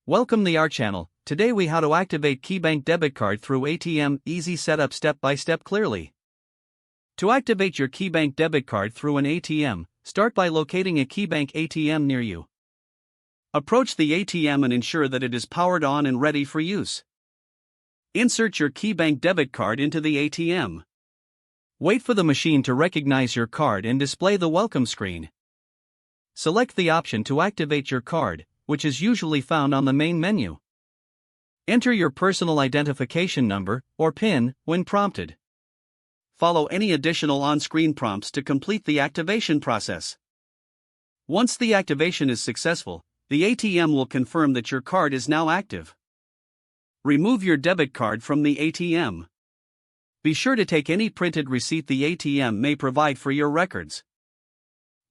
Welcome to our channel. Today we how to activate KeyBank debit card through ATM. Easy setup, step by step, clearly. To activate your KeyBank debit card through an ATM, start by locating a KeyBank ATM near you. Approach the ATM and ensure that it is powered on and ready for use. Insert your KeyBank debit card into the ATM. Wait for the machine to recognize your card and display the welcome screen. Select the option to activate your card, which is usually found on the main menu. Enter your personal identification number, or PIN, when prompted. Follow any additional on-screen prompts to complete the activation process. Once the activation is successful, the ATM will confirm that your card is now active. Remove your debit card from the ATM. Be sure to take any printed receipt the ATM may provide for your records.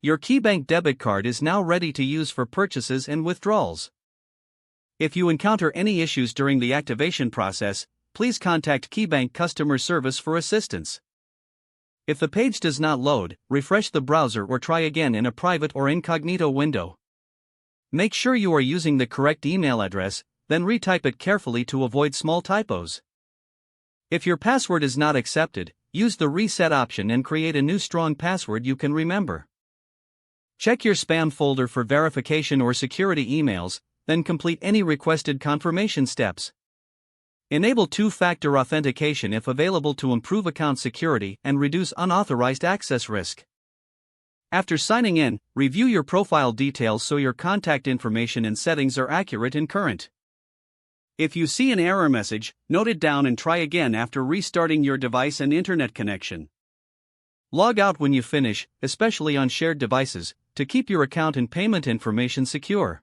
Your KeyBank debit card is now ready to use for purchases and withdrawals. If you encounter any issues during the activation process, please contact KeyBank customer service for assistance. If the page does not load, refresh the browser or try again in a private or incognito window. Make sure you are using the correct email address, then retype it carefully to avoid small typos. If your password is not accepted, use the reset option and create a new strong password you can remember. Check your spam folder for verification or security emails, then complete any requested confirmation steps. Enable two-factor authentication if available to improve account security and reduce unauthorized access risk. After signing in, review your profile details so your contact information and settings are accurate and current. If you see an error message, note it down and try again after restarting your device and internet connection. Log out when you finish, especially on shared devices, to keep your account and payment information secure.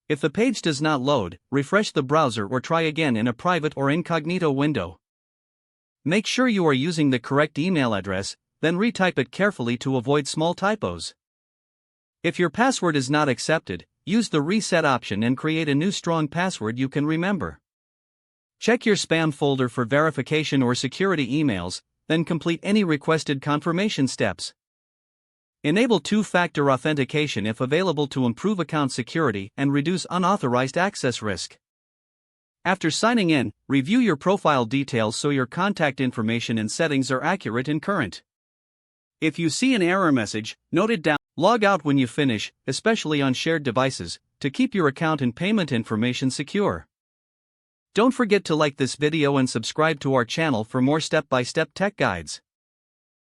If the page does not load, refresh the browser or try again in a private or incognito window. Make sure you are using the correct email address, then retype it carefully to avoid small typos. If your password is not accepted, use the reset option and create a new strong password you can remember. Check your spam folder for verification or security emails, then complete any requested confirmation steps. Enable two-factor authentication if available to improve account security and reduce unauthorized access risk. After signing in, review your profile details so your contact information and settings are accurate and current. If you see an error message, note it down. Log out when you finish, especially on shared devices, to keep your account and payment information secure. Don't forget to like this video and subscribe to our channel for more step-by-step tech guides.